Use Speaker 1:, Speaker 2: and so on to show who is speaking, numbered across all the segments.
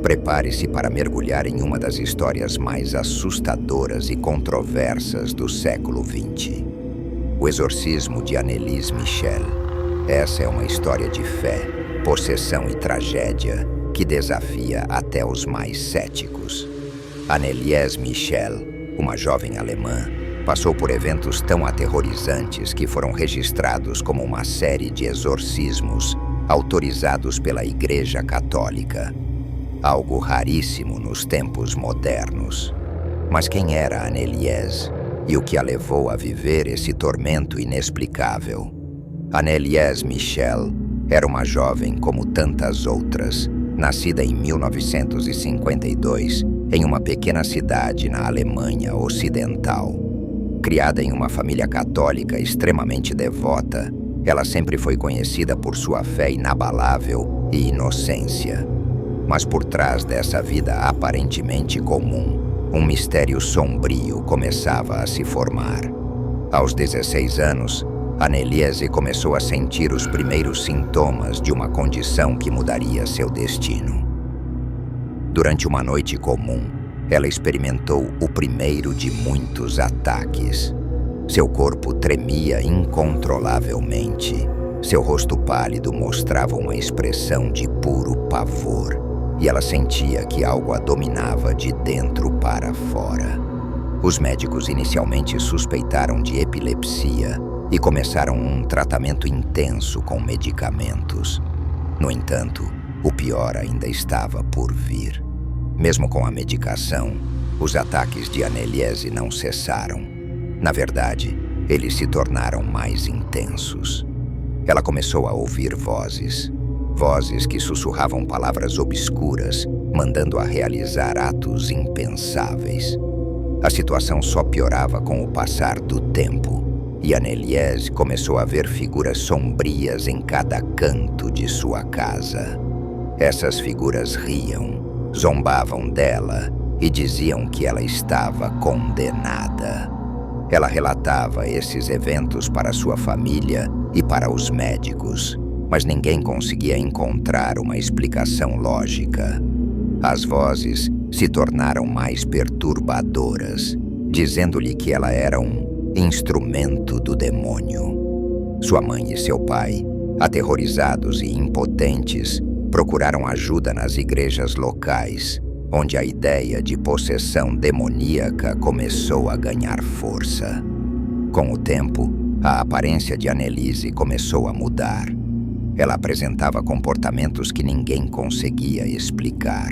Speaker 1: Prepare-se para mergulhar em uma das histórias mais assustadoras e controversas do século XX. O exorcismo de Anneliese Michel. Essa é uma história de fé, possessão e tragédia que desafia até os mais céticos. Anneliese Michel, uma jovem alemã, passou por eventos tão aterrorizantes que foram registrados como uma série de exorcismos autorizados pela Igreja Católica. Algo raríssimo nos tempos modernos. Mas quem era Anneliese e o que a levou a viver esse tormento inexplicável? Anneliese Michel era uma jovem como tantas outras, nascida em 1952 em uma pequena cidade na Alemanha Ocidental. Criada em uma família católica extremamente devota, ela sempre foi conhecida por sua fé inabalável e inocência. Mas por trás dessa vida aparentemente comum, um mistério sombrio começava a se formar. Aos 16 anos, Anneliese começou a sentir os primeiros sintomas de uma condição que mudaria seu destino. Durante uma noite comum, ela experimentou o primeiro de muitos ataques. Seu corpo tremia incontrolavelmente. Seu rosto pálido mostrava uma expressão de puro pavor. E ela sentia que algo a dominava de dentro para fora. Os médicos inicialmente suspeitaram de epilepsia e começaram um tratamento intenso com medicamentos. No entanto, o pior ainda estava por vir. Mesmo com a medicação, os ataques de Anneliese não cessaram. Na verdade, eles se tornaram mais intensos. Ela começou a ouvir vozes que sussurravam palavras obscuras, mandando-a realizar atos impensáveis. A situação só piorava com o passar do tempo, e Anneliese começou a ver figuras sombrias em cada canto de sua casa. Essas figuras riam, zombavam dela e diziam que ela estava condenada. Ela relatava esses eventos para sua família e para os médicos, mas ninguém conseguia encontrar uma explicação lógica. As vozes se tornaram mais perturbadoras, dizendo-lhe que ela era um instrumento do demônio. Sua mãe e seu pai, aterrorizados e impotentes, procuraram ajuda nas igrejas locais, onde a ideia de possessão demoníaca começou a ganhar força. Com o tempo, a aparência de Anneliese começou a mudar. Ela apresentava comportamentos que ninguém conseguia explicar.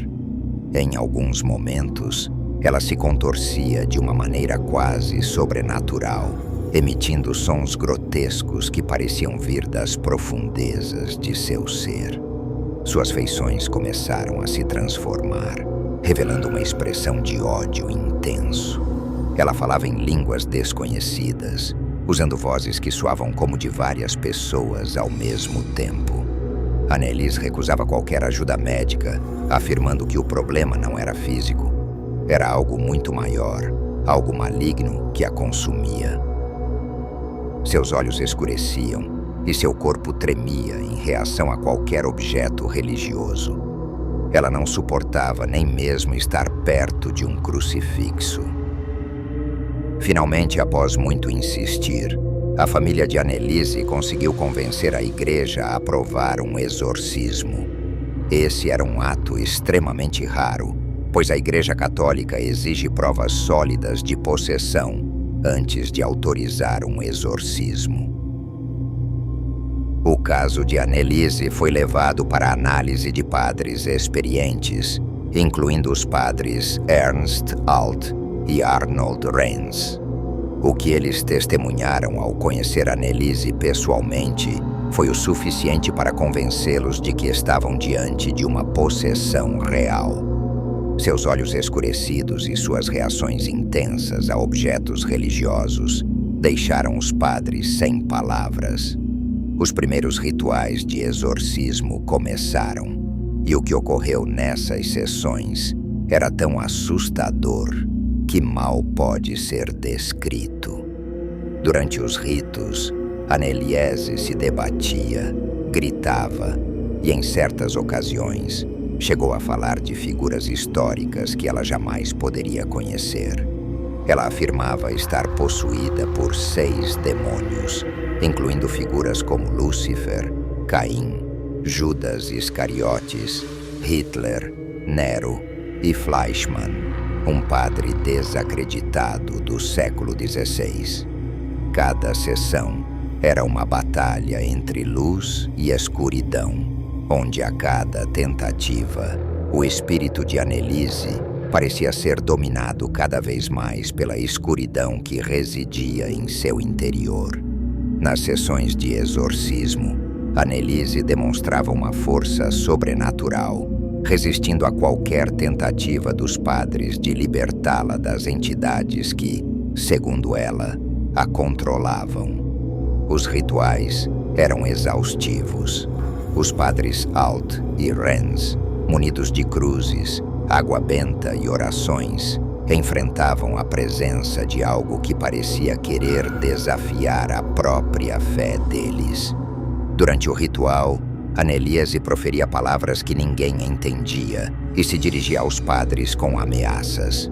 Speaker 1: Em alguns momentos, ela se contorcia de uma maneira quase sobrenatural, emitindo sons grotescos que pareciam vir das profundezas de seu ser. Suas feições começaram a se transformar, revelando uma expressão de ódio intenso. Ela falava em línguas desconhecidas, usando vozes que soavam como de várias pessoas ao mesmo tempo. Anneliese recusava qualquer ajuda médica, afirmando que o problema não era físico. Era algo muito maior, algo maligno que a consumia. Seus olhos escureciam e seu corpo tremia em reação a qualquer objeto religioso. Ela não suportava nem mesmo estar perto de um crucifixo. Finalmente, após muito insistir, a família de Anneliese conseguiu convencer a igreja a aprovar um exorcismo. Esse era um ato extremamente raro, pois a Igreja Católica exige provas sólidas de possessão antes de autorizar um exorcismo. O caso de Anneliese foi levado para análise de padres experientes, incluindo os padres Ernst Alt e Arnold Renz. O que eles testemunharam ao conhecer Anneliese pessoalmente foi o suficiente para convencê-los de que estavam diante de uma possessão real. Seus olhos escurecidos e suas reações intensas a objetos religiosos deixaram os padres sem palavras. Os primeiros rituais de exorcismo começaram, e o que ocorreu nessas sessões era tão assustador que mal pode ser descrito. Durante os ritos, Anneliese se debatia, gritava e, em certas ocasiões, chegou a falar de figuras históricas que ela jamais poderia conhecer. Ela afirmava estar possuída por 6 demônios, incluindo figuras como Lúcifer, Caim, Judas Iscariotes, Hitler, Nero e Fleischmann, um padre desacreditado do século XVI. Cada sessão era uma batalha entre luz e escuridão, onde a cada tentativa, o espírito de Anneliese parecia ser dominado cada vez mais pela escuridão que residia em seu interior. Nas sessões de exorcismo, Anneliese demonstrava uma força sobrenatural, resistindo a qualquer tentativa dos padres de libertá-la das entidades que, segundo ela, a controlavam. Os rituais eram exaustivos. Os padres Alt e Renz, munidos de cruzes, água benta e orações, enfrentavam a presença de algo que parecia querer desafiar a própria fé deles. Durante o ritual, Anneliese proferia palavras que ninguém entendia e se dirigia aos padres com ameaças.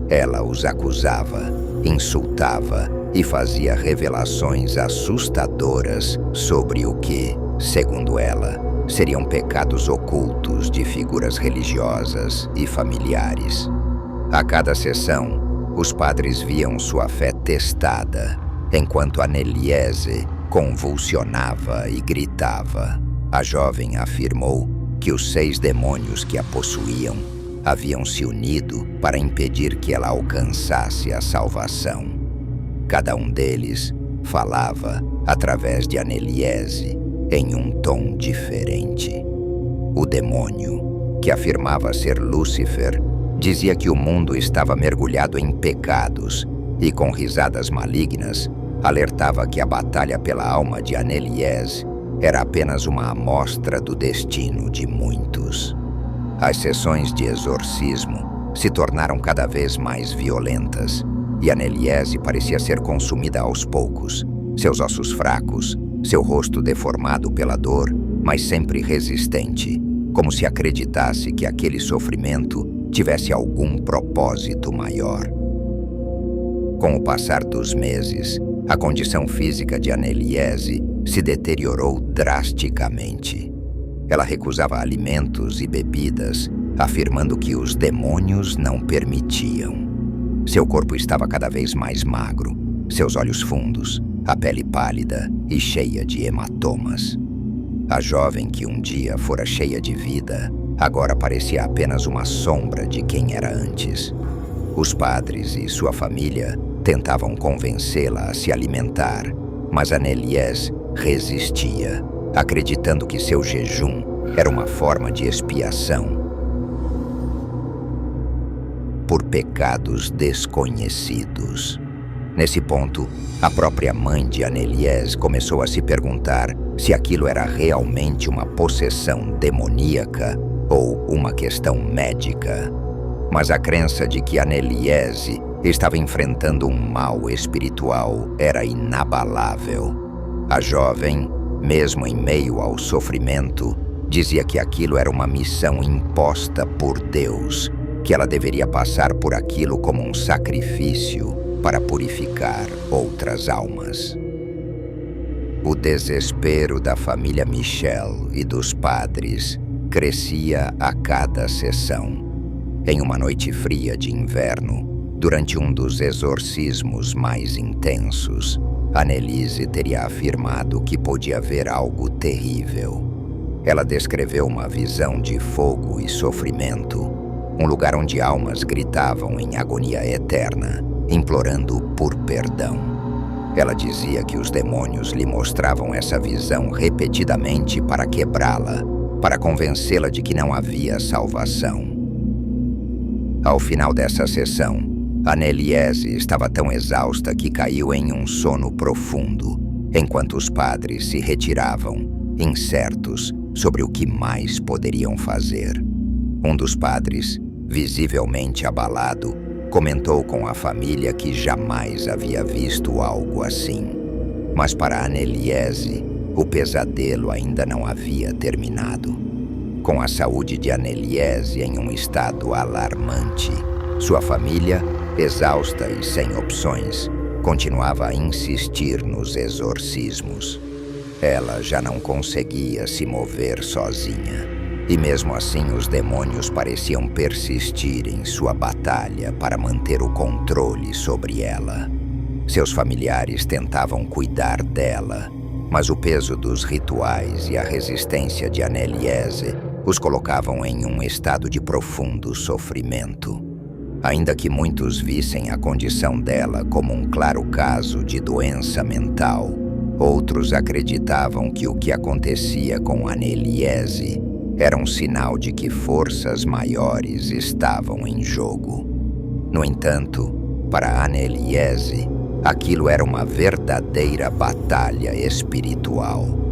Speaker 1: Ela os acusava, insultava e fazia revelações assustadoras sobre o que, segundo ela, seriam pecados ocultos de figuras religiosas e familiares. A cada sessão, os padres viam sua fé testada, enquanto Anneliese convulsionava e gritava. A jovem afirmou que os 6 demônios que a possuíam haviam se unido para impedir que ela alcançasse a salvação. Cada um deles falava através de Anneliese em um tom diferente. O demônio, que afirmava ser Lúcifer, dizia que o mundo estava mergulhado em pecados e, com risadas malignas, alertava que a batalha pela alma de Anneliese era apenas uma amostra do destino de muitos. As sessões de exorcismo se tornaram cada vez mais violentas e Anneliese parecia ser consumida aos poucos, seus ossos fracos, seu rosto deformado pela dor, mas sempre resistente, como se acreditasse que aquele sofrimento tivesse algum propósito maior. Com o passar dos meses, a condição física de Anneliese se deteriorou drasticamente. Ela recusava alimentos e bebidas, afirmando que os demônios não permitiam. Seu corpo estava cada vez mais magro, seus olhos fundos, a pele pálida e cheia de hematomas. A jovem que um dia fora cheia de vida, agora parecia apenas uma sombra de quem era antes. Os padres e sua família tentavam convencê-la a se alimentar, mas Anneliese resistia, acreditando que seu jejum era uma forma de expiação por pecados desconhecidos. Nesse ponto, a própria mãe de Anneliese começou a se perguntar se aquilo era realmente uma possessão demoníaca ou uma questão médica. Mas a crença de que Anneliese estava enfrentando um mal espiritual era inabalável. A jovem, mesmo em meio ao sofrimento, dizia que aquilo era uma missão imposta por Deus, que ela deveria passar por aquilo como um sacrifício para purificar outras almas. O desespero da família Michel e dos padres crescia a cada sessão. Em uma noite fria de inverno, durante um dos exorcismos mais intensos, Anneliese teria afirmado que podia ver algo terrível. Ela descreveu uma visão de fogo e sofrimento, um lugar onde almas gritavam em agonia eterna, implorando por perdão. Ela dizia que os demônios lhe mostravam essa visão repetidamente para quebrá-la, para convencê-la de que não havia salvação. Ao final dessa sessão, Anneliese estava tão exausta que caiu em um sono profundo, enquanto os padres se retiravam, incertos sobre o que mais poderiam fazer. Um dos padres, visivelmente abalado, comentou com a família que jamais havia visto algo assim. Mas para Anneliese, o pesadelo ainda não havia terminado. Com a saúde de Anneliese em um estado alarmante, sua família, exausta e sem opções, continuava a insistir nos exorcismos. Ela já não conseguia se mover sozinha, e mesmo assim os demônios pareciam persistir em sua batalha para manter o controle sobre ela. Seus familiares tentavam cuidar dela, mas o peso dos rituais e a resistência de Anneliese os colocavam em um estado de profundo sofrimento. Ainda que muitos vissem a condição dela como um claro caso de doença mental, outros acreditavam que o que acontecia com Anneliese era um sinal de que forças maiores estavam em jogo. No entanto, para Anneliese, aquilo era uma verdadeira batalha espiritual.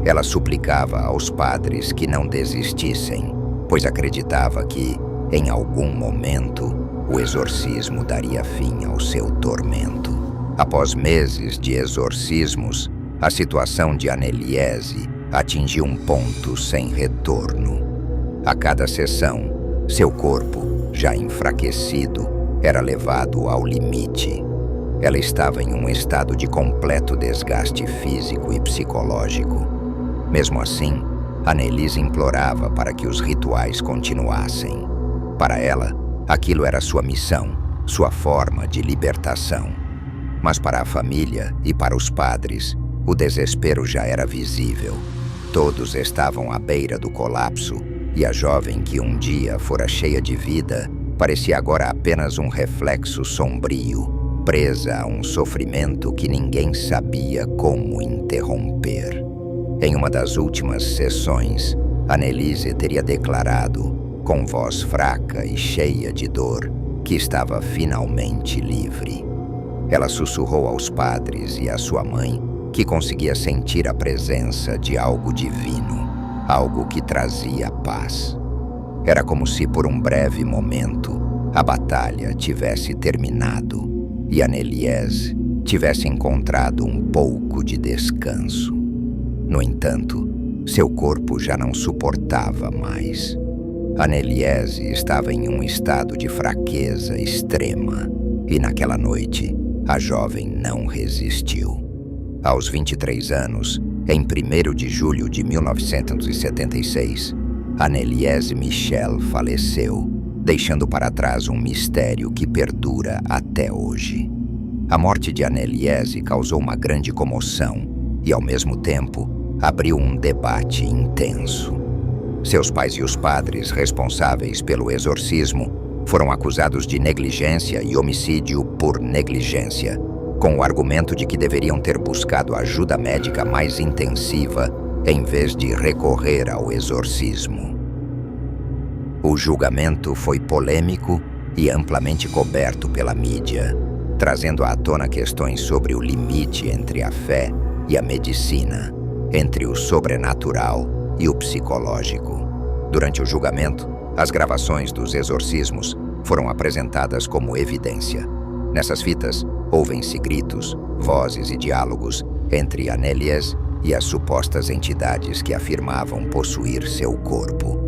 Speaker 1: Ela suplicava aos padres que não desistissem, pois acreditava que, em algum momento, o exorcismo daria fim ao seu tormento. Após meses de exorcismos, a situação de Anneliese atingiu um ponto sem retorno. A cada sessão, seu corpo, já enfraquecido, era levado ao limite. Ela estava em um estado de completo desgaste físico e psicológico. Mesmo assim, Anneliese implorava para que os rituais continuassem. Para ela, aquilo era sua missão, sua forma de libertação. Mas para a família e para os padres, o desespero já era visível. Todos estavam à beira do colapso, e a jovem que um dia fora cheia de vida parecia agora apenas um reflexo sombrio, presa a um sofrimento que ninguém sabia como interromper. Em uma das últimas sessões, Anneliese teria declarado, com voz fraca e cheia de dor, que estava finalmente livre. Ela sussurrou aos padres e à sua mãe que conseguia sentir a presença de algo divino, algo que trazia paz. Era como se, por um breve momento, a batalha tivesse terminado e Anneliese tivesse encontrado um pouco de descanso. No entanto, seu corpo já não suportava mais. Anneliese estava em um estado de fraqueza extrema e, naquela noite, a jovem não resistiu. Aos 23 anos, em 1º de julho de 1976, Anneliese Michel faleceu, deixando para trás um mistério que perdura até hoje. A morte de Anneliese causou uma grande comoção e, ao mesmo tempo, abriu um debate intenso. Seus pais e os padres responsáveis pelo exorcismo foram acusados de negligência e homicídio por negligência, com o argumento de que deveriam ter buscado ajuda médica mais intensiva em vez de recorrer ao exorcismo. O julgamento foi polêmico e amplamente coberto pela mídia, trazendo à tona questões sobre o limite entre a fé e a medicina, entre o sobrenatural e o psicológico. Durante o julgamento, as gravações dos exorcismos foram apresentadas como evidência. Nessas fitas, ouvem-se gritos, vozes e diálogos entre Anneliese e as supostas entidades que afirmavam possuir seu corpo.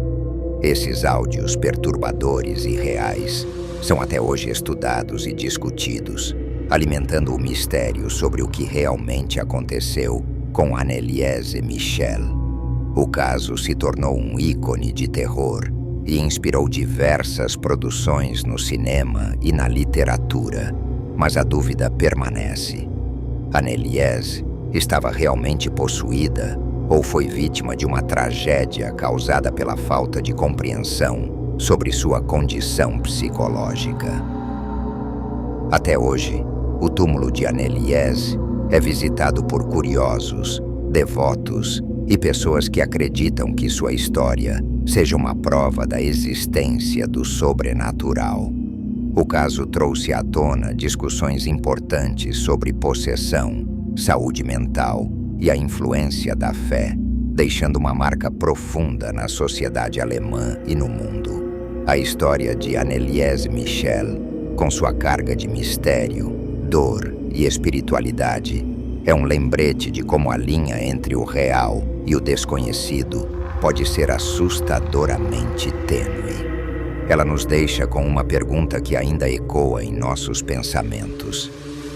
Speaker 1: Esses áudios perturbadores e reais são até hoje estudados e discutidos, alimentando o mistério sobre o que realmente aconteceu com Anneliese Michel. O caso se tornou um ícone de terror e inspirou diversas produções no cinema e na literatura, mas a dúvida permanece. Anneliese estava realmente possuída ou foi vítima de uma tragédia causada pela falta de compreensão sobre sua condição psicológica? Até hoje, o túmulo de Anneliese é visitado por curiosos, devotos e pessoas que acreditam que sua história seja uma prova da existência do sobrenatural. O caso trouxe à tona discussões importantes sobre possessão, saúde mental e a influência da fé, deixando uma marca profunda na sociedade alemã e no mundo. A história de Anneliese Michel, com sua carga de mistério, dor e espiritualidade, é um lembrete de como a linha entre o real e o desconhecido pode ser assustadoramente tênue. Ela nos deixa com uma pergunta que ainda ecoa em nossos pensamentos.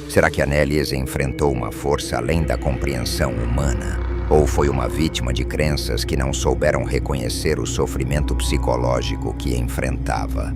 Speaker 1: Será que Annelies enfrentou uma força além da compreensão humana? Ou foi uma vítima de crenças que não souberam reconhecer o sofrimento psicológico que enfrentava?